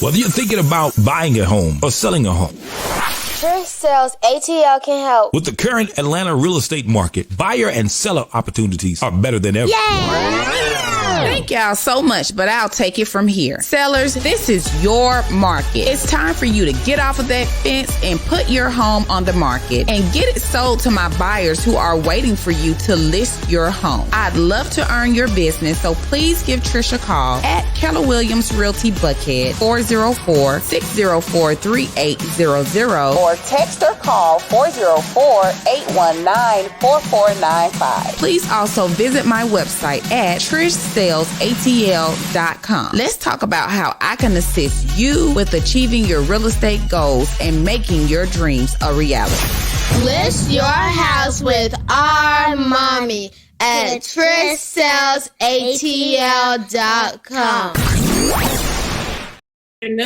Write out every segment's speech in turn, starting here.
Whether you're thinking about buying a home or selling a home, Trish Sells ATL can help. with the current Atlanta real estate market, buyer and seller opportunities are better than ever. Thank y'all so much, but I'll take it from here. Sellers, this is your market. It's time for you to get off of that fence and put your home on the market and get it sold to my buyers who are waiting for you to list your home. I'd love to earn your business, so please give Trish a call at Keller Williams Realty Buckhead, 404-604-3800, or text or call 404-819-4495. Please also visit my website at TrishSellsATL.com. Let's talk about how I can assist you with achieving your real estate goals and making your dreams a reality. List your house with our mommy at TrishSellsATL.com. Good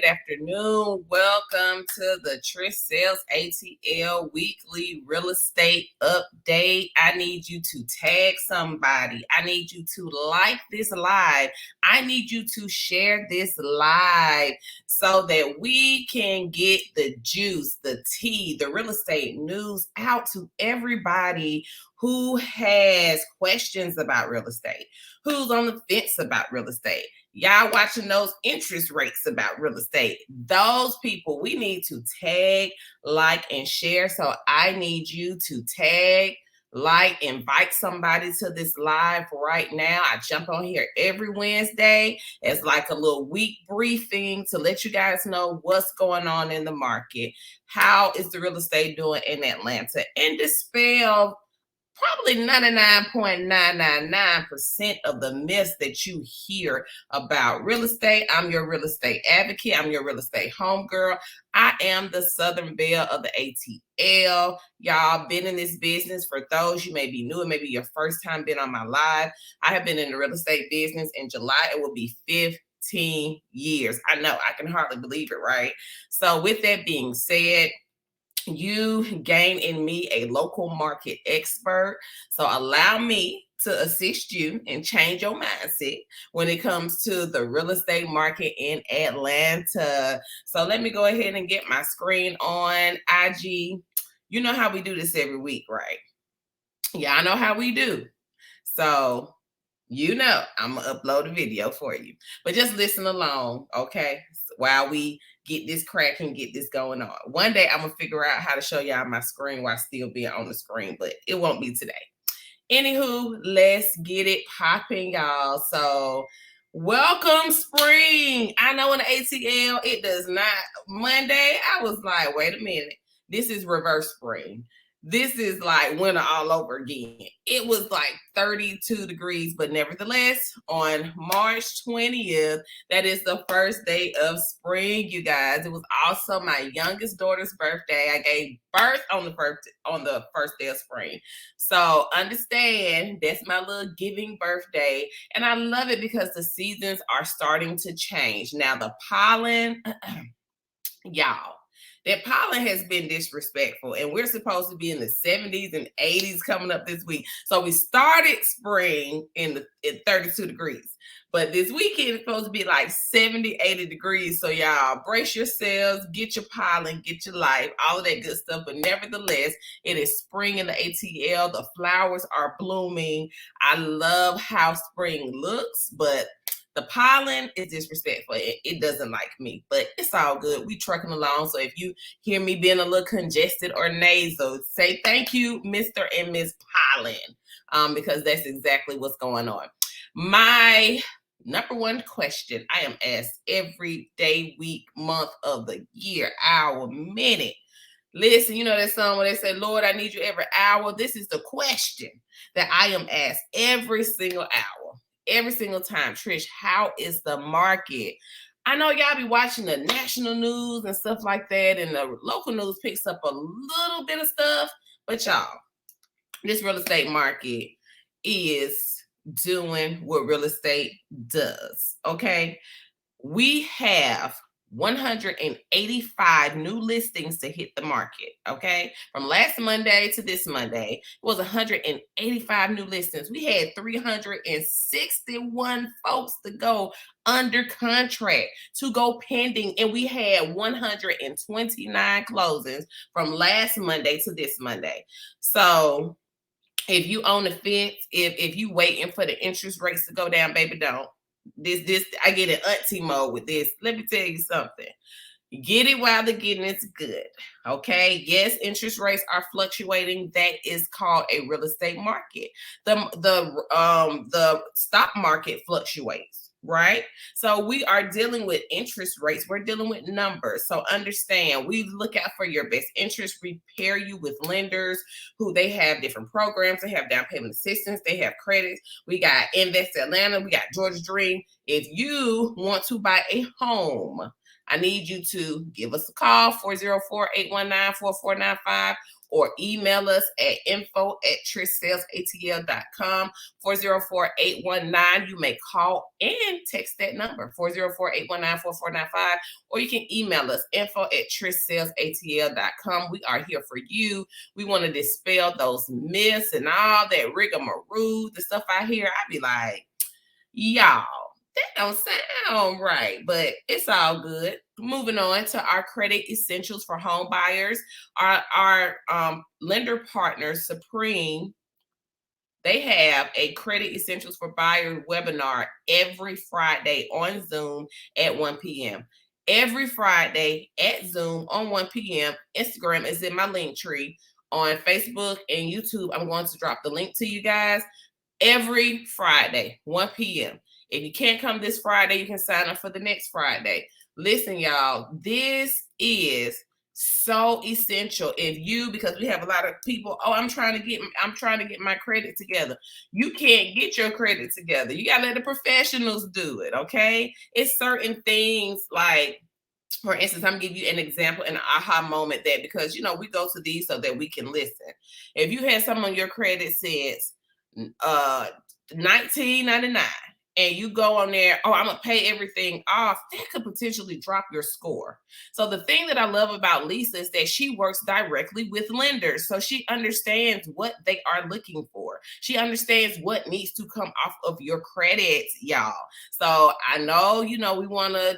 afternoon. Welcome to the Trish Sells ATL weekly real estate update. I need you to tag somebody. I need you to like this live. I need you to share this live so that we can get the juice, the tea, the real estate news out to everybody who has questions about real estate, who's on the fence about real estate. Y'all watching those interest rates about real estate. Those people, we need to tag, like, and share. So I need you to tag, like, invite somebody to this live right now. I jump on here every Wednesday as like a little week briefing to let you guys know what's going on in the market. How is the real estate doing in Atlanta? And dispel probably 99.999% of the myths that you hear about real estate. I'm your real estate advocate. I'm your real estate homegirl. I am the Southern Belle of the ATL. Y'all been in this business. For those you may be new, it may be your first time being on my live. I have been in the real estate business. In July, it will be 15 years. I know, I can hardly believe it, right? So with that being said, you gain in me a local market expert. So allow me to assist you and change your mindset when it comes to the real estate market in Atlanta. So let me go ahead and get my screen on IG. You know how we do this every week, right? Yeah, I know how we do. So you know I'm going to upload a video for you. But just listen along, okay? While we get this cracking, get this going on. One day I'm going to figure out how to show y'all my screen while still being on the screen, but it won't be today. Anywho, let's get it popping, y'all. So welcome spring. I know in the ATL, it does not. Monday, I was like, wait a minute. This is reverse spring. This is like winter all over again. It was like 32 degrees, but nevertheless, on March 20th, that is the first day of spring, you guys. It was also my youngest daughter's birthday. I gave birth on the first day of spring. So understand, that's my little giving birthday. And I love it because the seasons are starting to change. Now the pollen, y'all. That pollen has been disrespectful, and we're supposed to be in the 70s and 80s coming up this week. So we started spring at 32 degrees, but this weekend is supposed to be like 70, 80 degrees. So y'all brace yourselves, get your pollen, get your life, all of that good stuff. But nevertheless, it is spring in the ATL. The flowers are blooming. I love how spring looks, but the pollen is disrespectful. It doesn't like me, but it's all good. We trucking along. So if you hear me being a little congested or nasal, say thank you, Mr. and Miss Pollen, because that's exactly what's going on. My number one question I am asked every day, week, month of the year, hour, minute. Listen, you know that song where they say, Lord, I need you every hour. This is the question that I am asked every single hour. Every single time. Trish, how is the market? I know y'all be watching the national news and stuff like that, and the local news picks up a little bit of stuff, but y'all, this real estate market is doing what real estate does, okay? We have 185 new listings to hit the market, okay? From last Monday to this Monday, it was 185 new listings. We had 361 folks to go under contract, to go pending, and we had 129 closings from last Monday to this Monday. So if you own a fence, if you waiting for the interest rates to go down, baby, don't. This I get in auntie mode with this. Let me tell you something. Get it while the getting is good. Okay. Yes, interest rates are fluctuating. That is called a real estate market. The stock market fluctuates, right? So we are dealing with interest rates. We're dealing with numbers. So understand, we look out for your best interest. We pair you with lenders who they have different programs. They have down payment assistance. They have credits. We got Invest Atlanta. We got Georgia Dream. If you want to buy a home, I need you to give us a call, 404-819-4495, or email us at info@trishsellsatl.com, 404-819. You may call and text that number, 404-819-4495, or you can email us, info@trishsellsatl.com. We are here for you. We want to dispel those myths and all that rigmarole, the stuff I hear. I be like, y'all, that don't sound right, but it's all good. Moving on to our credit essentials for home buyers. Our lender partner, Supreme, they have a credit essentials for buyer webinar every Friday on Zoom at 1 p.m. Every Friday at Zoom on 1 p.m. Instagram is in my link tree. On Facebook and YouTube, I'm going to drop the link to you guys. Every Friday, 1 p.m. If you can't come this Friday, you can sign up for the next Friday. Listen, y'all, this is so essential. Because we have a lot of people, I'm trying to get my credit together. You can't get your credit together. You gotta let the professionals do it, okay? It's certain things like, for instance, I'm gonna give you an example, an aha moment that, because we go to these so that we can listen. If you had something on your credit since $19.99, and you go on there, I'm gonna pay everything off, that could potentially drop your score. So the thing that I love about Lisa is that she works directly with lenders. So she understands what they are looking for. She understands what needs to come off of your credit, y'all. So I know, we wanna,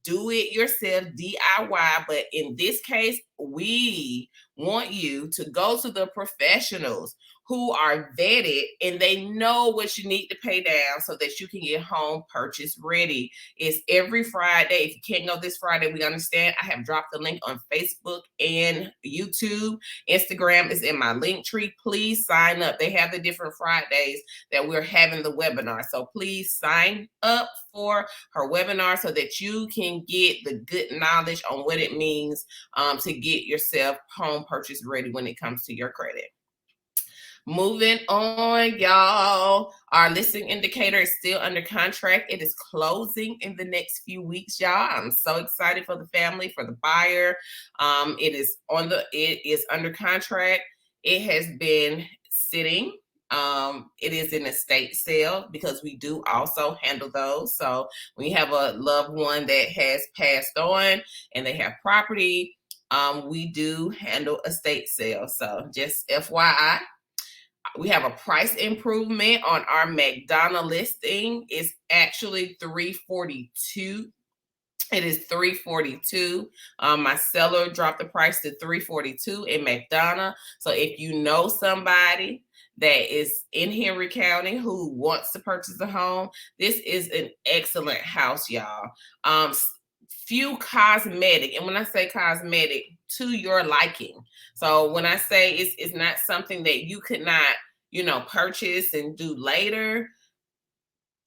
do it yourself, DIY, but in this case, we want you to go to the professionals who are vetted and they know what you need to pay down so that you can get home purchase ready. It's every Friday. If you can't go this Friday, we understand. I have dropped the link on Facebook and YouTube. Instagram is in my link tree. Please sign up. They have the different Fridays that we're having the webinar. So please sign up for her webinar so that you can get the good knowledge on what it means to get yourself home purchase ready when it comes to your credit. Moving on, y'all. Our listing indicator is still under contract. It is closing in the next few weeks, y'all. I'm so excited for the family, for the buyer. It is under contract. It has been sitting. It is an estate sale because we do also handle those. So when you have a loved one that has passed on and they have property, we do handle estate sales. So just FYI. We have a price improvement on our McDonough listing. It's actually $342. It is $342. My seller dropped the price to $342 in McDonough. So if you know somebody that is in Henry County who wants to purchase a home, this is an excellent house, y'all. Few cosmetic, and when I say cosmetic, to your liking. So when I say it's not something that you could not, purchase and do later,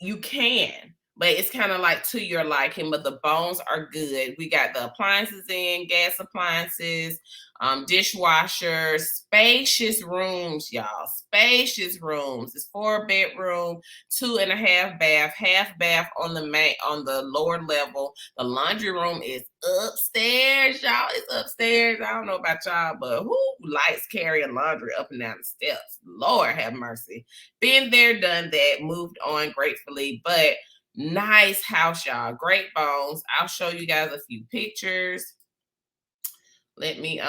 you can, but it's kind of like to your liking, but the bones are good. We got the appliances in, gas appliances, dishwasher, spacious rooms, y'all. Spacious rooms. It's 4-bedroom, 2.5 bath, half bath on the lower level. The laundry room is upstairs, y'all. It's upstairs. I don't know about y'all, but who likes carrying laundry up and down the steps? Lord have mercy. Been there, done that, moved on gratefully, but Nice house, y'all. Great bones. I'll show you guys a few pictures. Let me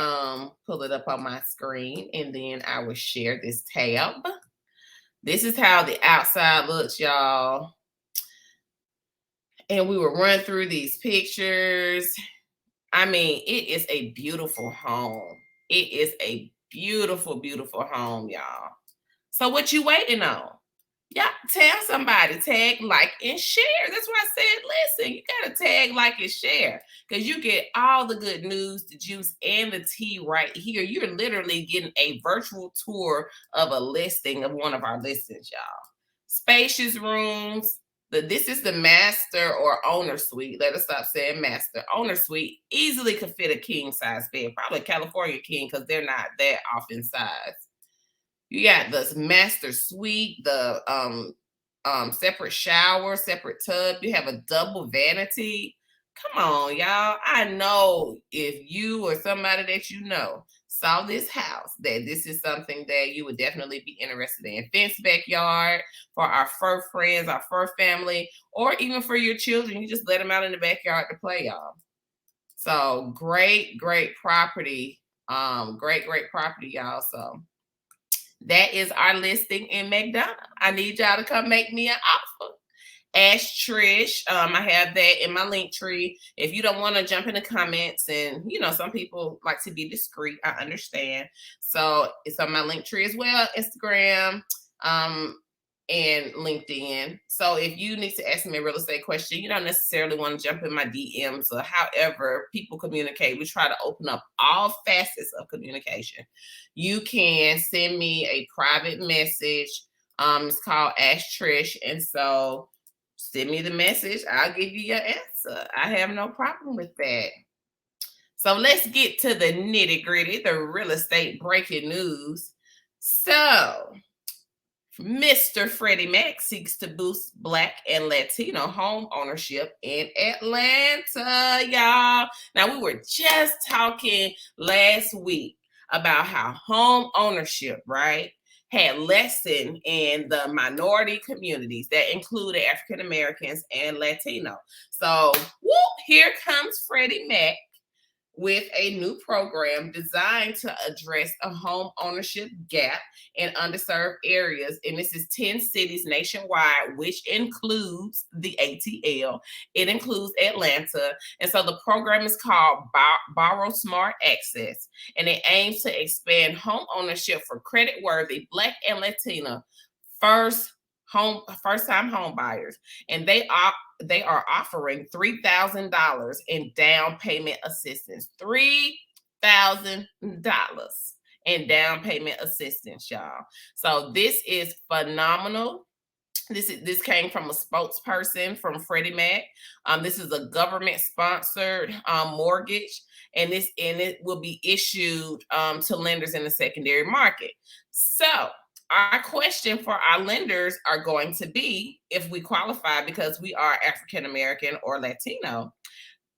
pull it up on my screen, and then I will share this tab. This is how the outside looks, y'all. And we will run through these pictures. I mean, it is a beautiful home. It is a beautiful, beautiful home, y'all. So what you waiting on? Yeah, tell somebody, tag, like, and share. That's why I said, listen, you got to tag, like, and share, because you get all the good news, the juice, and the tea right here. You're literally getting a virtual tour of a listing of one of our listings, y'all. Spacious rooms. This is the master or owner suite. Let us stop saying master. Owner suite easily could fit a king size bed, probably a California king, because they're not that off in size. You got the master suite, the separate shower, separate tub. You have a double vanity. Come on, y'all. I know if you or somebody that you know saw this house, that this is something that you would definitely be interested in. Fenced backyard for our fur friends, our fur family, or even for your children. You just let them out in the backyard to play, y'all. So great, great property. Great property, y'all. So that is our listing in McDonough. I need y'all to come make me an offer. Ask Trish. I have that in my link tree. If you don't want to jump in the comments, and some people like to be discreet, I understand. So it's on my link tree as well, Instagram, and LinkedIn. So if you need to ask me a real estate question, you don't necessarily want to jump in my DMs or however people communicate. We try to open up all facets of communication. You can send me a private message. It's called Ask Trish. And so send me the message. I'll give you your answer. I have no problem with that. So let's get to the nitty gritty, the real estate breaking news. So Mr. Freddie Mac seeks to boost Black and Latino home ownership in Atlanta, y'all. Now, we were just talking last week about how home ownership, right, had lessened in the minority communities that included African Americans and Latino. So, here comes Freddie Mac with a new program designed to address a home ownership gap in underserved areas. And this is 10 cities nationwide, which includes the ATL. It includes Atlanta. And so the program is called Borrow Smart Access, and it aims to expand home ownership for credit-worthy Black and Latino first-time home buyers. And they are offering $3,000 in down payment assistance. $3,000 in down payment assistance, y'all. So this is phenomenal. This came from a spokesperson from Freddie Mac. This is a government-sponsored mortgage, and it will be issued to lenders in the secondary market. So our question for our lenders are going to be, if we qualify because we are African American or Latino,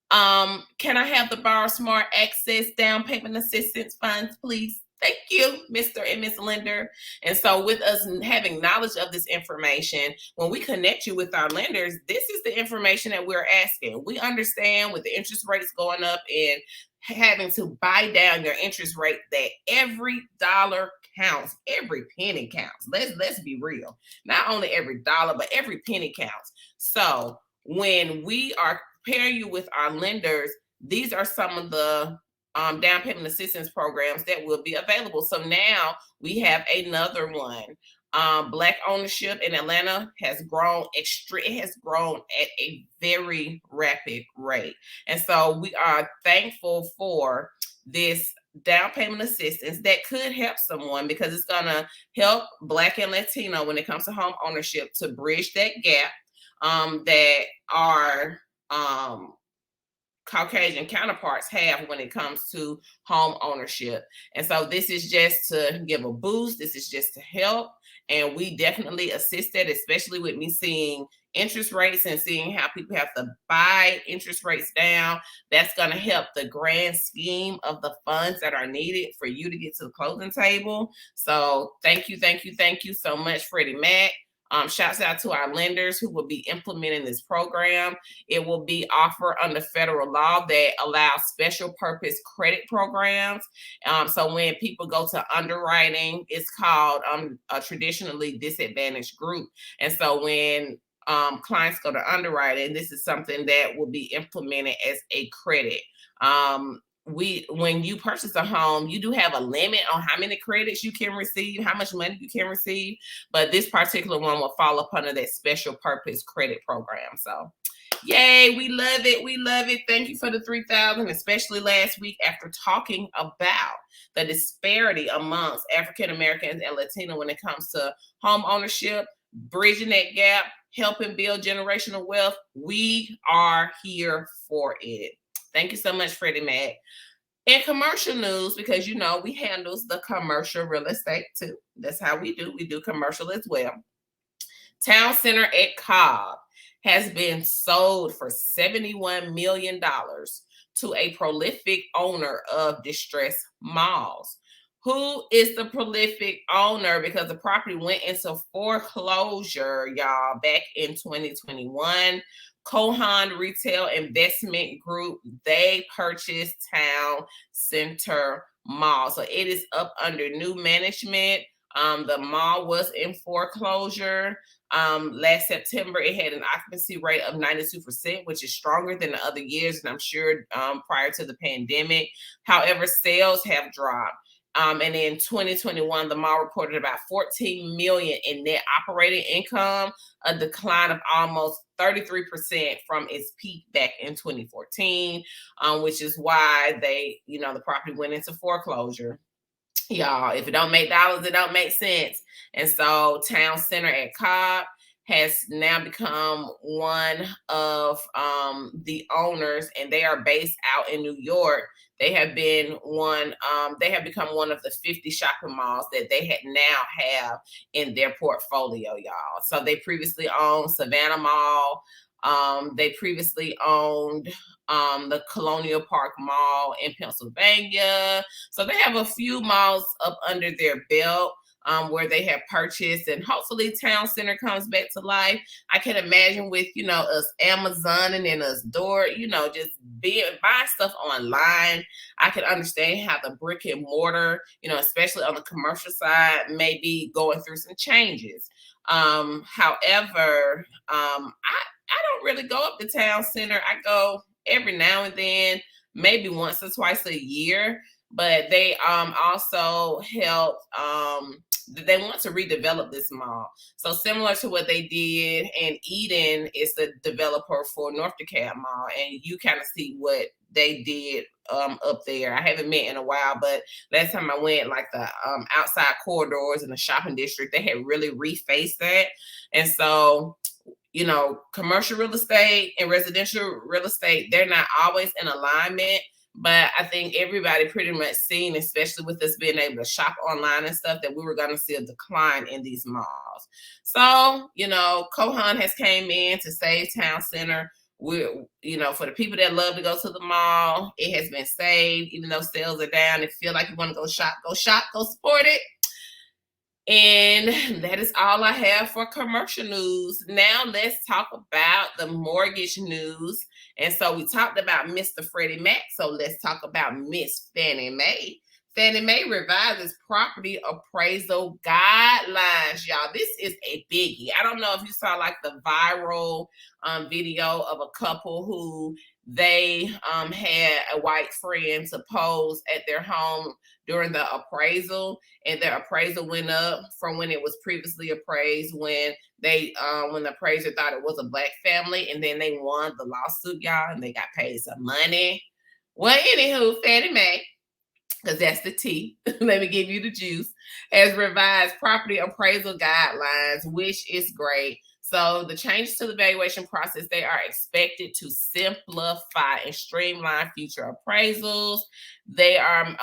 can I have the Borrow Smart Access down payment assistance funds, please? Thank you, Mr. and Ms. Lender. And so with us having knowledge of this information, when we connect you with our lenders, this is the information that we're asking. We understand with the interest rates going up and having to buy down your interest rate, that every dollar counts, every penny counts. Let's be real. Not only every dollar, but every penny counts. So when we are pairing you with our lenders, these are some of the down payment assistance programs that will be available. So now we have another one. Black ownership in Atlanta has grown it has grown at a very rapid rate. And so we are thankful for this down payment assistance that could help someone, because it's going to help Black and Latino when it comes to home ownership to bridge that gap that our Caucasian counterparts have when it comes to home ownership. And so this is just to give a boost. This is just to help. And we definitely assist that, especially with me seeing interest rates and seeing how people have to buy interest rates down. That's going to help the grand scheme of the funds that are needed for you to get to the closing table. So thank you so much, Freddie Mac. Shouts out to our lenders who will be implementing this program. It will be offered under federal law that allows special purpose credit programs. So when people go to underwriting, it's called a traditionally disadvantaged group. And so when clients go to underwriting, this is something that will be implemented as a credit. When you purchase a home, you do have a limit on how many credits you can receive, how much money you can receive, but this particular one will fall up under that special purpose credit program. So yay, we love it. We love it. Thank you for the 3,000, especially last week after talking about the disparity amongst African Americans and Latino when it comes to home ownership, bridging that gap, helping build generational wealth. We are here for it. Thank you so much, Freddie Mac. In commercial news, because we handles the commercial real estate too. That's how we do. We do commercial as well. Town Center at Cobb has been sold for $71 million to a prolific owner of distressed malls. Who is the prolific owner? Because the property went into foreclosure, y'all, back in 2021. Cohan Retail Investment Group, they purchased Town Center Mall. So it is up under new management. The mall was in foreclosure. Last September, it had an occupancy rate of 92%, which is stronger than the other years, and I'm sure prior to the pandemic. However, sales have dropped. And in 2021, the mall reported about $14 million in net operating income, a decline of almost 33% from its peak back in 2014, which is why the property went into foreclosure. Y'all, if it don't make dollars, it don't make sense. And so Town Center at Cobb has now become one of the owners, and they are based out in New York. They have become one of the 50 shopping malls that they now have in their portfolio, y'all. So they previously owned Savannah Mall. They previously owned the Colonial Park Mall in Pennsylvania. So they have a few malls up under their belt where they have purchased, and hopefully Town Center comes back to life. I can imagine with, us Amazon and then us Door, just buying stuff online. I can understand how the brick and mortar, especially on the commercial side, may be going through some changes. However, I don't really go up to Town Center. I go every now and then, maybe once or twice a year, but they also help, they want to redevelop this mall. So similar to what they did, and Eden is the developer for North DeKalb Mall, and you kind of see what they did up there. I haven't been in a while, but last time I went, like the outside corridors in the shopping district, they had really refaced that. And so commercial real estate and residential real estate, they're not always in alignment, but I think everybody pretty much seen, especially with us being able to shop online and stuff, that we were going to see a decline in these malls. So, Cohan has came in to save Town Center. For the people that love to go to the mall, it has been saved, even though sales are down. If you feel like you want to go shop, go support it. And that is all I have for commercial news. Now let's talk about the mortgage news. And so we talked about Mr. Freddie Mac. So let's talk about Miss Fannie Mae. Fannie Mae revises property appraisal guidelines, y'all. This is a biggie. I don't know if you saw like the viral video of a couple who they had a white friend to pose at their home during the appraisal, and their appraisal went up from when it was previously appraised when the appraiser thought it was a black family, and then they won the lawsuit, y'all, and they got paid some money. Well, anywho, Fannie Mae, because that's the tea, let me give you the juice, has revised property appraisal guidelines, which is great. So the changes to the valuation process, they are expected to simplify and streamline future appraisals. They are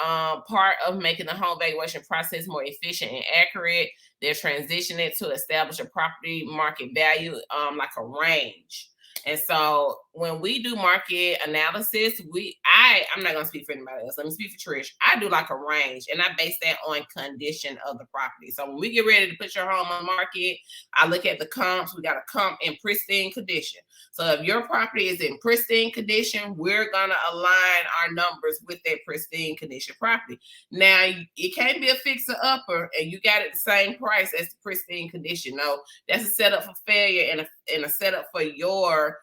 part of making the home valuation process more efficient and accurate. They're transitioning to establish a property market value, like a range. And so when we do market analysis, I'm not gonna speak for anybody else. Let me speak for Trish. I do like a range, and I base that on condition of the property. So when we get ready to put your home on the market, I look at the comps. We got a comp in pristine condition. So if your property is in pristine condition, we're gonna align our numbers with that pristine condition property. Now, it can't be a fixer upper, and you got it the same price as the pristine condition. No, that's a setup for failure and a setup for your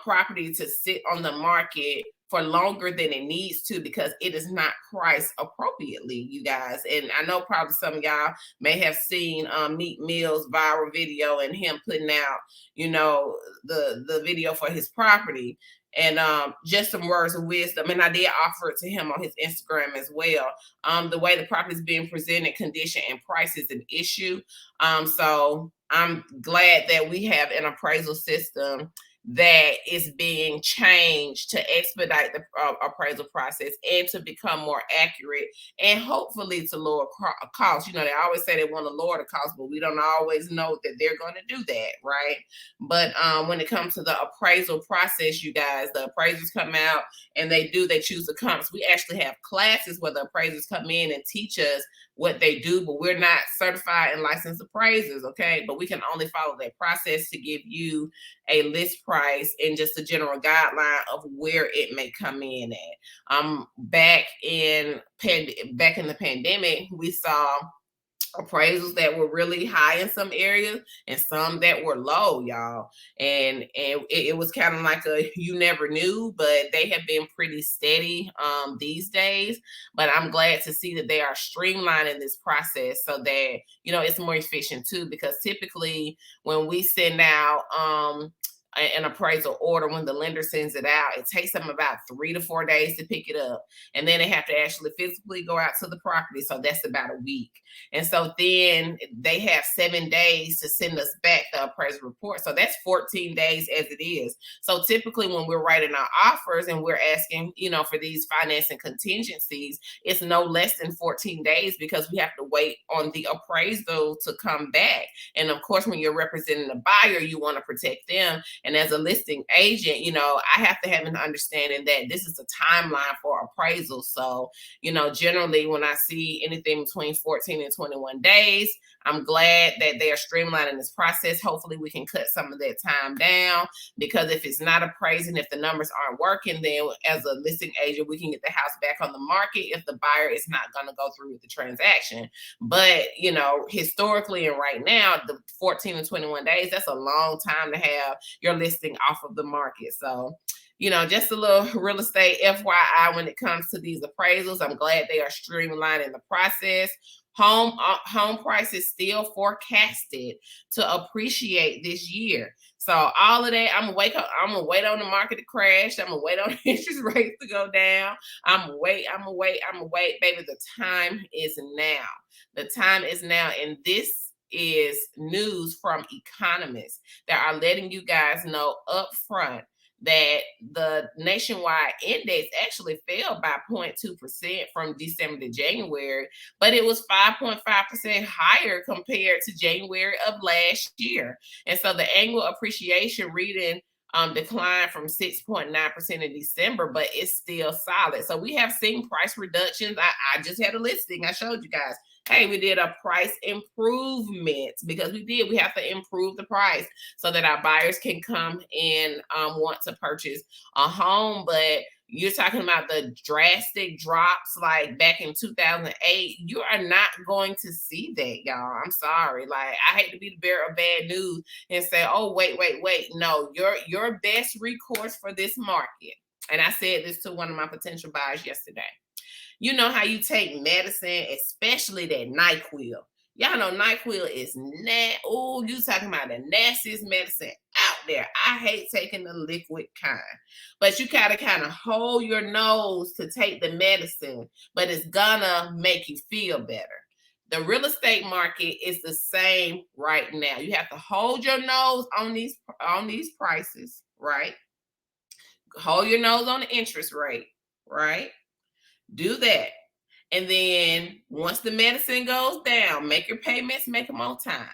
property to sit on the market for longer than it needs to, because it is not priced appropriately, you guys. And I know probably some of y'all may have seen Meek Mill's viral video and him putting out, the video for his property. And just some words of wisdom. And I did offer it to him on his Instagram as well. The way the property is being presented, condition and price is an issue. So I'm glad that we have an appraisal system that is being changed to expedite the appraisal process and to become more accurate and hopefully to lower costs. They always say they want to lower the cost, but we don't always know that they're going to do that, right? But when it comes to the appraisal process, you guys, the appraisers come out and they choose the comps. We actually have classes where the appraisers come in and teach us what they do, but we're not certified and licensed appraisers, okay? But we can only follow that process to give you a list price and just a general guideline of where it may come in at. Back in the pandemic, we saw appraisals that were really high in some areas and some that were low, y'all. And it was kind of like you never knew, but they have been pretty steady these days. But I'm glad to see that they are streamlining this process so that, it's more efficient too, because typically when we send out an appraisal order, when the lender sends it out, it takes them about 3 to 4 days to pick it up. And then they have to actually physically go out to the property. So that's about a week. And so then they have 7 days to send us back the appraisal report. So that's 14 days as it is. So typically when we're writing our offers and we're asking, for these financing contingencies, it's no less than 14 days because we have to wait on the appraisal to come back. And of course, when you're representing a buyer, you want to protect them. And as a listing agent, I have to have an understanding that this is a timeline for appraisal. So, generally when I see anything between 14 and 21 days, I'm glad that they are streamlining this process. Hopefully we can cut some of that time down, because if it's not appraising, if the numbers aren't working, then as a listing agent, we can get the house back on the market if the buyer is not going to go through with the transaction. But, historically and right now, the 14 and 21 days, that's a long time to have your listing off of the market. So, just a little real estate FYI when it comes to these appraisals. I'm glad they are streamlining the process. Home prices still forecasted to appreciate this year. So all of that, I'm gonna wait on the market to crash. I'm gonna wait on interest rates to go down. I'm gonna wait. Baby, the time is now. The time is now. And this is news from economists that are letting you guys know up front that the nationwide index actually fell by 0.2% from December to January, but it was 5.5% higher compared to January of last year. And so the annual appreciation reading declined from 6.9% in December, but it's still solid. So we have seen price reductions. I just had a listing. I showed you guys. Hey, we did a price improvement because we have to improve the price so that our buyers can come and want to purchase a home. But you're talking about the drastic drops like back in 2008. You are not going to see that, y'all. I'm sorry. Like, I hate to be the bearer of bad news and say, oh, wait. No, your best recourse for this market. And I said this to one of my potential buyers yesterday. You know how you take medicine, especially that NyQuil. Y'all know NyQuil is you talking about the nastiest medicine out there. I hate taking the liquid kind. But you gotta kind of hold your nose to take the medicine, but it's gonna make you feel better. The real estate market is the same right now. You have to hold your nose on these prices, right? Hold your nose on the interest rate, right? Do that. And then once the medicine goes down, make your payments, make them on time.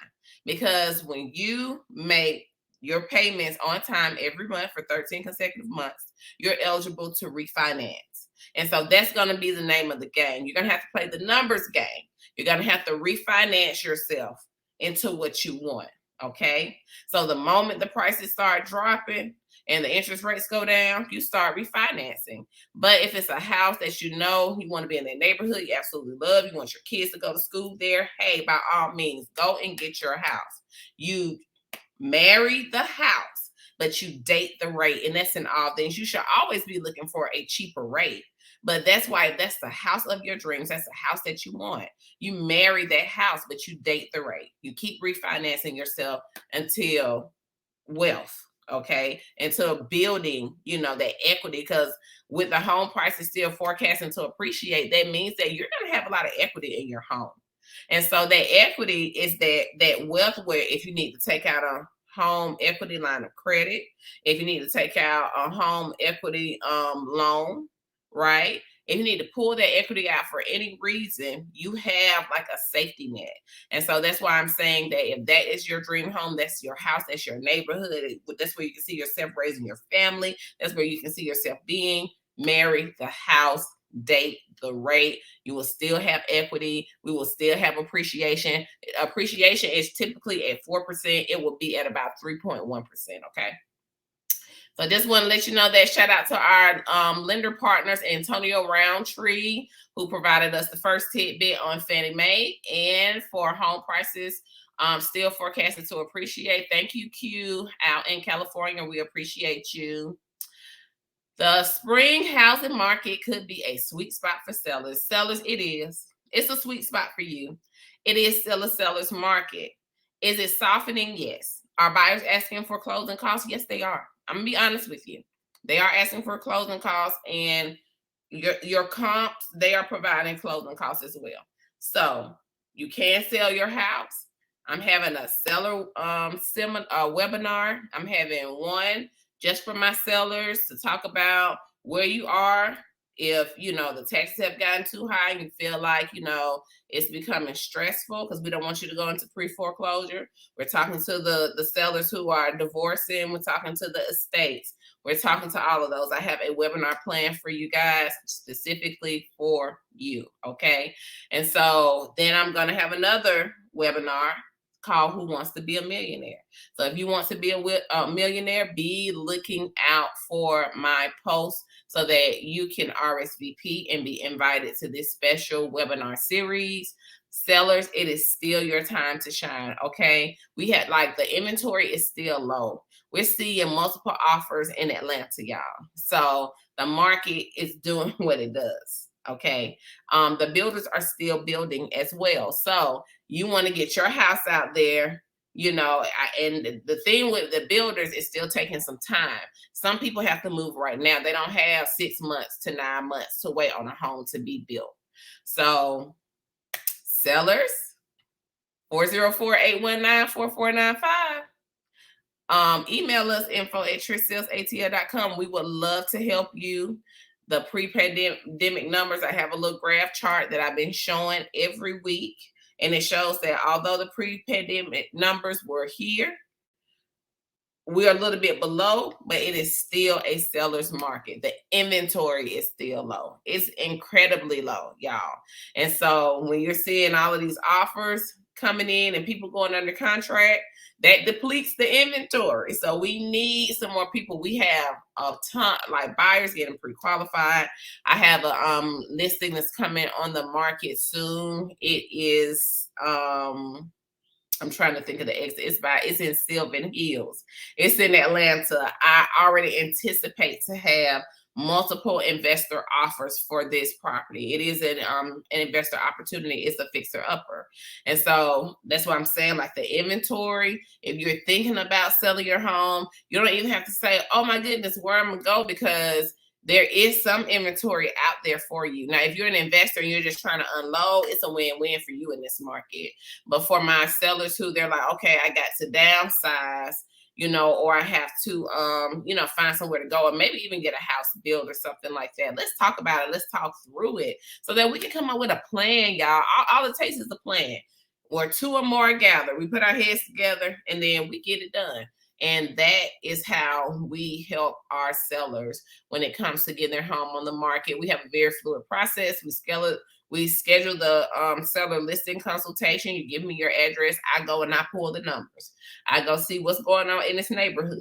Because when you make your payments on time every month for 13 consecutive months, you're eligible to refinance. And so that's going to be the name of the game. You're going to have to play the numbers game. You're going to have to refinance yourself into what you want. Okay. So the moment the prices start dropping and the interest rates go down, you start refinancing. But if it's a house that you want to be in that neighborhood, you absolutely love, you want your kids to go to school there, hey, by all means, go and get your house. You marry the house, but you date the rate. And that's in all things. You should always be looking for a cheaper rate. But that's why that's the house of your dreams. That's the house that you want. You marry that house, but you date the rate. You keep refinancing yourself until wealth, okay? Until building, that equity. Because with the home prices still forecasting to appreciate, that means that you're going to have a lot of equity in your home. And so that equity is that wealth where if you need to take out a home equity line of credit, if you need to take out a home equity loan, right? If you need to pull that equity out for any reason, you have like a safety net. And so that's why I'm saying that if that is your dream home, that's your house, that's your neighborhood, that's where you can see yourself raising your family. That's where you can see yourself being. Marry the house, date the rate. You will still have equity. We will still have appreciation. Appreciation is typically at 4%. It will be at about 3.1%. Okay. So I just want to let you know that. Shout out to our lender partners, Antonio Roundtree, who provided us the first tidbit on Fannie Mae, and for home prices still forecasted to appreciate. Thank you, Q, out in California. We appreciate you. The spring housing market could be a sweet spot for sellers. Sellers, it is. It's a sweet spot for you. It is still a seller's market. Is it softening? Yes. Are buyers asking for closing costs? Yes, they are. I'm going to be honest with you. They are asking for closing costs, and your comps, they are providing closing costs as well. So you can sell your house. I'm having a seller webinar. I'm having one just for my sellers to talk about where you are. If, the taxes have gotten too high and you feel like, it's becoming stressful, because we don't want you to go into pre-foreclosure. We're talking to the sellers who are divorcing. We're talking to the estates. We're talking to all of those. I have a webinar planned for you guys specifically for you, okay? And so then I'm going to have another webinar called Who Wants to Be a Millionaire. So if you want to be a millionaire, be looking out for my posts so that you can RSVP and be invited to this special webinar series. Sellers, it is still your time to shine, okay? We had the inventory is still low. We're seeing multiple offers in Atlanta, y'all. So the market is doing what it does. Okay. The builders are still building as well. So you want to get your house out there, and the thing with the builders is still taking some time. Some people have to move right now. They don't have 6 months to 9 months to wait on a home to be built. So sellers, 404-819-4495. Email us info@trishsellsatl.com. We would love to help you. The pre-pandemic numbers, I have a little graph chart that I've been showing every week. And it shows that although the pre-pandemic numbers were here, we're a little bit below, but it is still a seller's market. The inventory is still low. It's incredibly low, y'all. And so when you're seeing all of these offers coming in and people going under contract, that depletes the inventory. So we need some more people. We have a ton, buyers getting pre-qualified. I have a listing that's coming on the market soon. It is I'm trying to think of the exit. It's in Sylvan Hills. It's in Atlanta. I already anticipate to have multiple investor offers for this property. It is an investor opportunity. It's a fixer upper. And so that's what I'm saying, the inventory, if you're thinking about selling your home, you don't even have to say, oh my goodness, where I'm gonna go, because there is some inventory out there for you. Now, if you're an investor and you're just trying to unload, it's a win-win for you in this market. But for my sellers who they're like, okay, I got to downsize, or I have to, find somewhere to go, or maybe even get a house built or something like that. Let's talk about it. Let's talk through it so that we can come up with a plan, y'all. All it takes is a plan. Where two or more gather, we put our heads together and then we get it done. And that is how we help our sellers when it comes to getting their home on the market. We have a very fluid process. We schedule the seller listing consultation. You give me your address. I go and I pull the numbers. I go see what's going on in this neighborhood.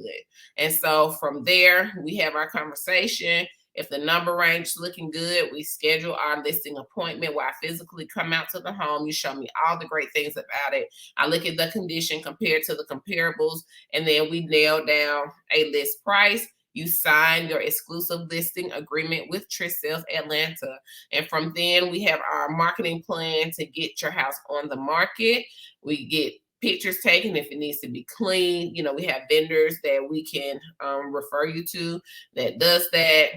And so from there, we have our conversation. If the number range is looking good, we schedule our listing appointment where I physically come out to the home. You show me all the great things about it. I look at the condition compared to the comparables, and then we nail down a list price. You sign your exclusive listing agreement with Trish Sells Atlanta. And from then, we have our marketing plan to get your house on the market. We get pictures taken if it needs to be clean. You know, we have vendors that we can refer you to that does that.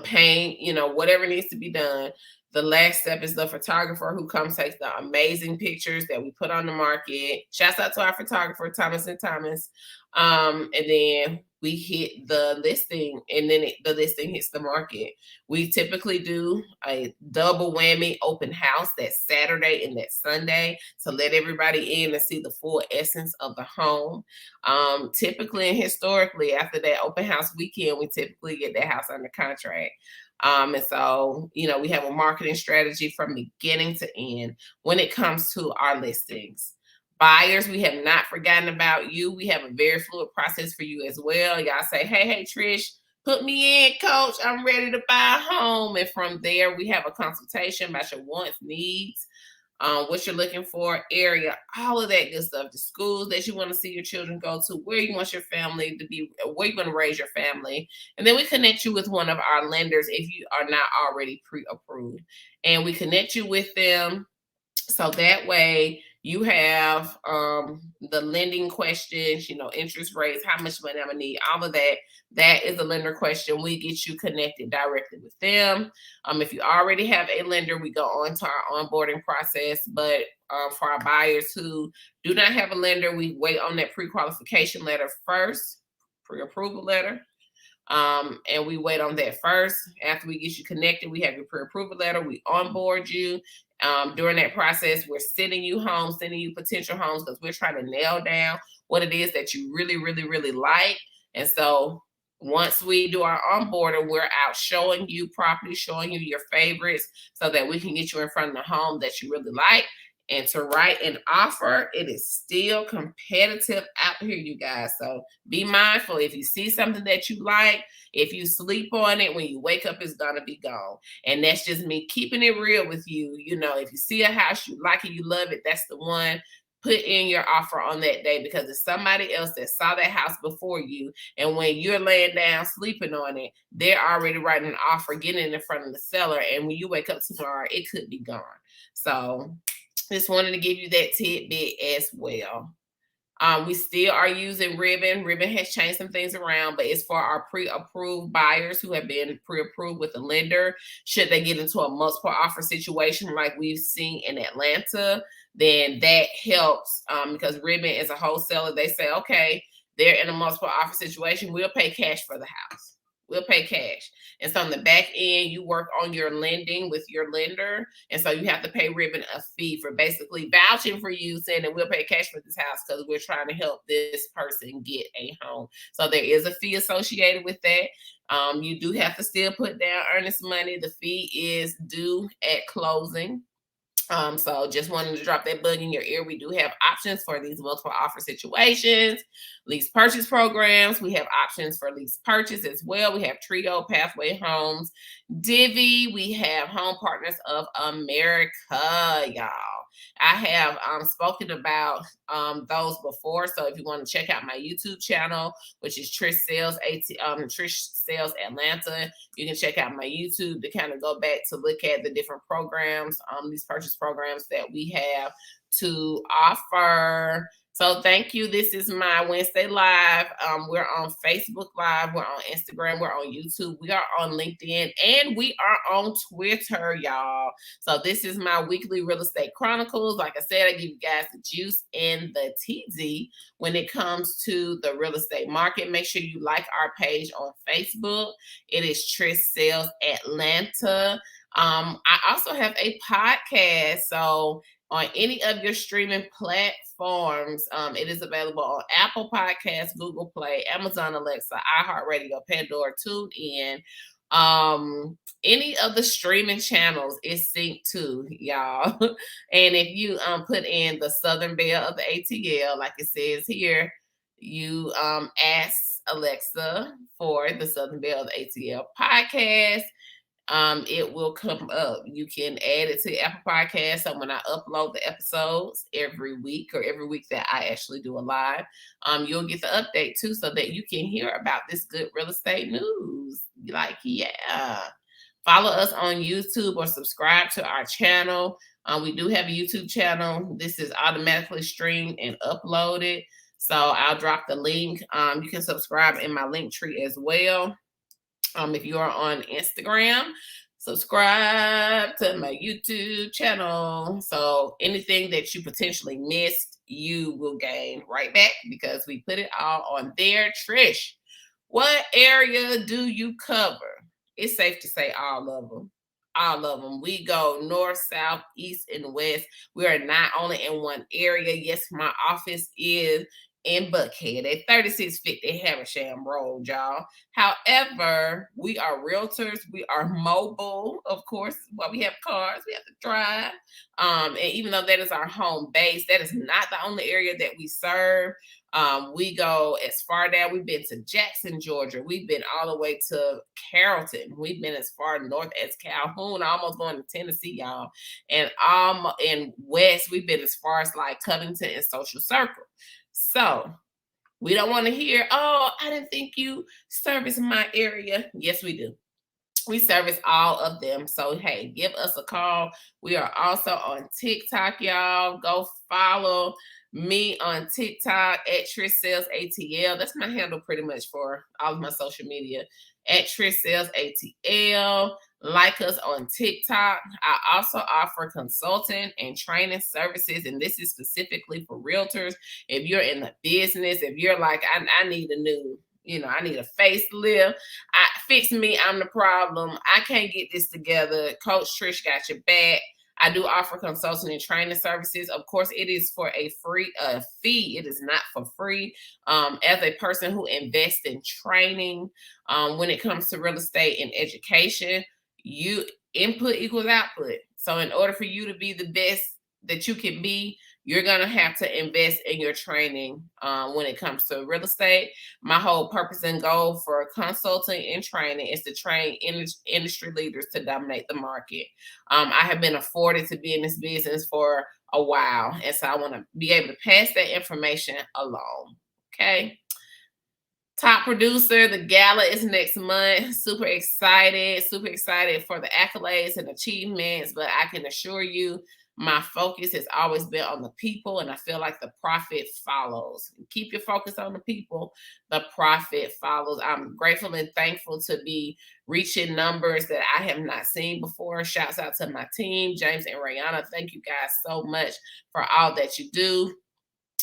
Paint, you know, whatever needs to be done. The last step is the photographer who comes takes the amazing pictures that we put on the market. Shouts out to our photographer, Thomas and Thomas. And then we hit the listing, and then the listing hits the market. We typically do a double whammy open house that Saturday and that Sunday to let everybody in and see the full essence of the home. Typically and historically, after that open house weekend, we typically get that house under contract. And so, you know, we have a marketing strategy from beginning to end when it comes to our listings. Buyers, we have not forgotten about you. We have a very fluid process for you as well. Y'all say, hey, Trish, put me in, coach. I'm ready to buy a home. And from there, we have a consultation about your wants, needs, what you're looking for, area, all of that good stuff, the schools that you want to see your children go to, where you want your family to be, where you want to raise your family. And then we connect you with one of our lenders if you are not already pre-approved. And we connect you with them so that way you have the lending questions, you know, interest rates, how much money I'm gonna need, all of that. That is a lender question. We get you connected directly with them. If you already have a lender, we go on to our onboarding process. But for our buyers who do not have a lender, we wait on that pre-qualification letter first, pre-approval letter. And we wait on that first. After we get you connected, we have your pre-approval letter. We onboard you. During that process, we're sending you homes, sending you potential homes because we're trying to nail down what it is that you really, really, really like. And so once we do our onboarding, we're out showing you property, showing you your favorites so that we can get you in front of the home that you really like. And to write an offer, it is still competitive out here, you guys. So be mindful. If you see something that you like, if you sleep on it, when you wake up, it's going to be gone. And that's just me keeping it real with you. You know, if you see a house, you like it, you love it, that's the one. Put in your offer on that day because it's somebody else that saw that house before you. And when you're laying down sleeping on it, they're already writing an offer, getting in front of the seller. And when you wake up tomorrow, it could be gone. So just wanted to give you that tidbit as well. We still are using Ribbon. Ribbon has changed some things around, but it's for our pre-approved buyers who have been pre-approved with a lender. Should they get into a multiple offer situation like we've seen in Atlanta, then that helps because Ribbon is a wholesaler. They say, okay, they're in a multiple offer situation. We'll pay cash for the house. We'll pay cash. And so on the back end, you work on your lending with your lender. And so you have to pay Ribbon a fee for basically vouching for you, saying that we'll pay cash for this house because we're trying to help this person get a home. So there is a fee associated with that. You do have to still put down earnest money. The fee is due at closing. So just wanted to drop that bug in your ear. We do have options for these multiple offer situations, lease purchase programs. We have options for lease purchase as well. We have Trio, Pathway Homes, Divvy. We have Home Partners of America, y'all. I have spoken about those before. So if you want to check out my YouTube channel, which is Trish Sells Trish Sells Atlanta, you can check out my YouTube to kind of go back to look at the different programs, these purchase programs that we have to offer. So thank you. This is my Wednesday Live. We're on Facebook Live. We're on Instagram. We're on YouTube. We are on LinkedIn. And we are on Twitter, y'all. So this is my weekly real estate chronicles. Like I said, I give you guys the juice and the TZ when it comes to the real estate market. Make sure you like our page on Facebook. It is Trish Sells Atlanta. I also have a podcast. So on any of your streaming platforms. It is available on Apple Podcasts, Google Play, Amazon Alexa, iHeartRadio, Pandora, TuneIn. Any of the streaming channels is synced to, y'all. And if you put in the Southern Belle of the ATL, like it says here, you ask Alexa for the Southern Belle of the ATL podcast. It will come up. You can add it to Apple Podcasts. So when I upload the episodes every week that I actually do a live, you'll get the update too, so that you can hear about this good real estate news. Like, yeah. Follow us on YouTube or subscribe to our channel. We do have a YouTube channel. This is automatically streamed and uploaded. So I'll drop the link. You can subscribe in my link tree as well. If you are on Instagram, subscribe to my YouTube channel. So anything that you potentially missed, you will gain right back because we put it all on there. Trish, what area do you cover? It's safe to say all of them. All of them. We go north, south, east, and west. We are not only in one area. Yes, my office is in Buckhead at 3650 Haversham Road, y'all. However, we are realtors. We are mobile, of course. Well, we have cars. We have to drive. And even though that is our home base, that is not the only area that we serve. We go as far down. We've been to Jackson, Georgia. We've been all the way to Carrollton. We've been as far north as Calhoun, almost going to Tennessee, y'all. And in west, we've been as far as like Covington and Social Circle. So we don't want to hear, oh, I didn't think you service my area. Yes, we do. We service all of them. So, hey, give us a call. We are also on TikTok, y'all. Go follow me on TikTok at Trish Sells ATL. That's my handle pretty much for all of my social media, at Trish Sells ATL. Like us on TikTok. I also offer consulting and training services, and this is specifically for realtors. If you're in the business, if you're like, I need a new, I need a facelift. Fix me, I'm the problem. I can't get this together. Coach Trish got your back. I do offer consulting and training services. Of course, it is for a fee. It is not for free. As a person who invests in training, when it comes to real estate and education, input equals output. So in order for you to be the best that you can be, you're going to have to invest in your training when it comes to real estate. My whole purpose and goal for consulting and training is to train industry leaders to dominate the market. I have been afforded to be in this business for a while, and so I want to be able to pass that information along. Okay. Top producer, the gala is next month. Super excited for the accolades and achievements, but I can assure you my focus has always been on the people, and I feel like the profit follows. Keep your focus on the people, the profit follows. I'm grateful and thankful to be reaching numbers that I have not seen before. Shouts out to my team, James and Rihanna. Thank you guys so much for all that you do.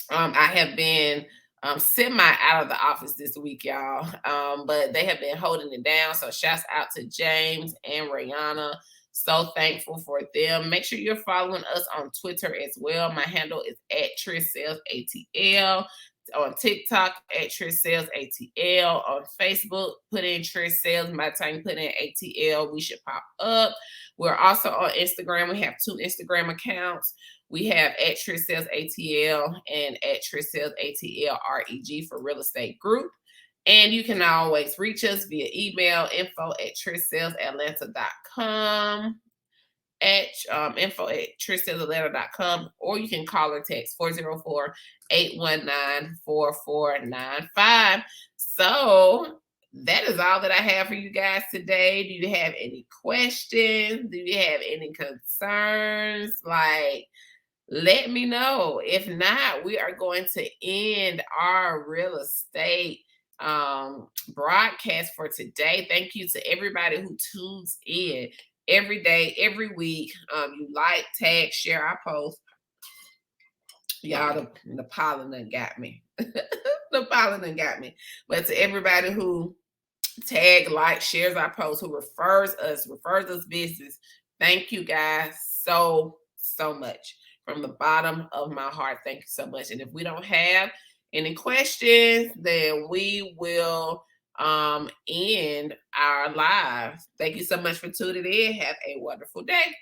I have been semi out of the office this week, y'all. But they have been holding it down. So shouts out to James and Rihanna. So thankful for them. Make sure you're following us on Twitter as well. My handle is at Trish Sells ATL. On TikTok at Trish Sells ATL. On Facebook, put in Trish Sells. By the time you put in ATL, we should pop up. We're also on Instagram. We have 2 Instagram accounts. We have at Trish Sells ATL and at Trish Sells ATL REG for Real Estate Group. And you can always reach us via email, info@TrishSellsAtlanta.com, info@TrishSellsAtlanta.com, or you can call or text 404-819-4495. So that is all that I have for you guys today. Do you have any questions? Do you have any concerns? Let me know. If not, we are going to end our real estate broadcast for today. Thank you to everybody who tunes in every day, every week. You like, tag, share our posts. Y'all, the pollen done got me. The pollen done got me. But to everybody who tag, like, shares our posts, who refers us business, thank you guys so much. from the bottom of my heart. Thank you so much. And if we don't have any questions, then we will end our live. Thank you so much for tuning in. Have a wonderful day.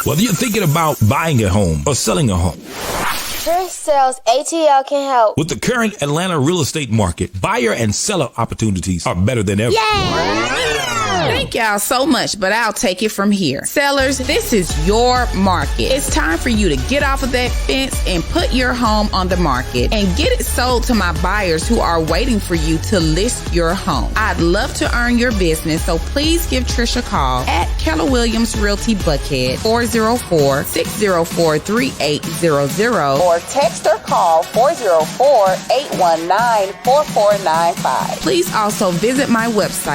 Whether you're thinking about buying a home or selling a home, Trish Sells ATL can help. with the current Atlanta real estate market, buyer and seller opportunities are better than ever. Thank y'all so much, but I'll take it from here. Sellers, this is your market. It's time for you to get off of that fence and put your home on the market and get it sold to my buyers who are waiting for you to list your home. I'd love to earn your business, so please give Trish a call at Keller Williams Realty Buckhead, 404-604-3800. Or text or call 404-819-4495. Please also visit my website